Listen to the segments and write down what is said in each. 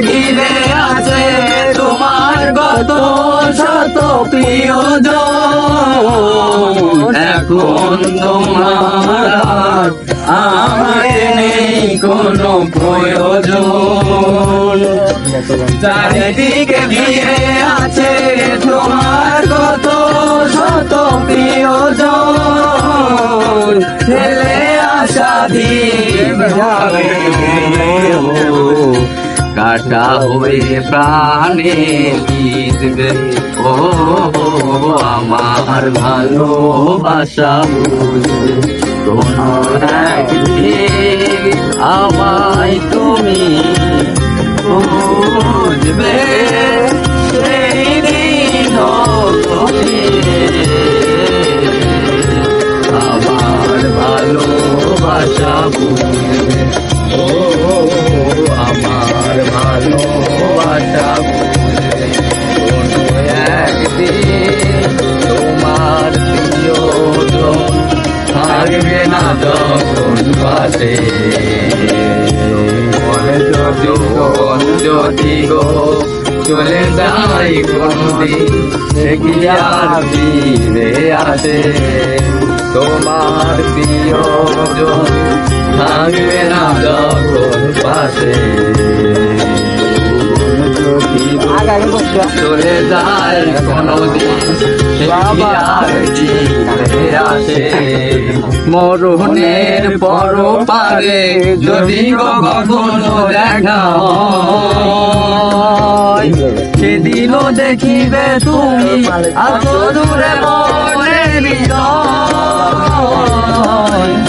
ঘিরে আছে তোমার কত শত প্রিয়জন। এখন তোমার আমার নেই কোনো প্রয়োজন। চারিদিকে ঘিরে আছে তোমার কত শত প্রিয়জন। ছেলে আশা দিয়ে কাটা হয়ে প্রাণে গীতবে ও আমার ভালোবাসা বুঝবে কোনো একদিন আমায় তুমি বুঝবে। সেই দিন আমার ভালোবাসা বুঝবে ও আমার ভালোবাসা বুঝবে কোনো একদিন তোমার প্রিয়জন থাকবে না যখন পাশে। যদি গো চলে যাই কোনদিন দেখি আর ফিরে আসে তোমার প্রিয়জন থাকবে না যখন পাশে। চলে যায় কোনদিন আর ফিরে আসে মরণের পর পারে যদি কখনো দেখা হয় সেদিনও দেখিবে তুমি এত দূরে মনের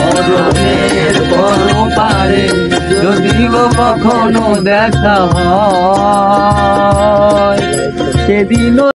মরণের পর পারে যদি কখনো দেখা হয় সেদিনও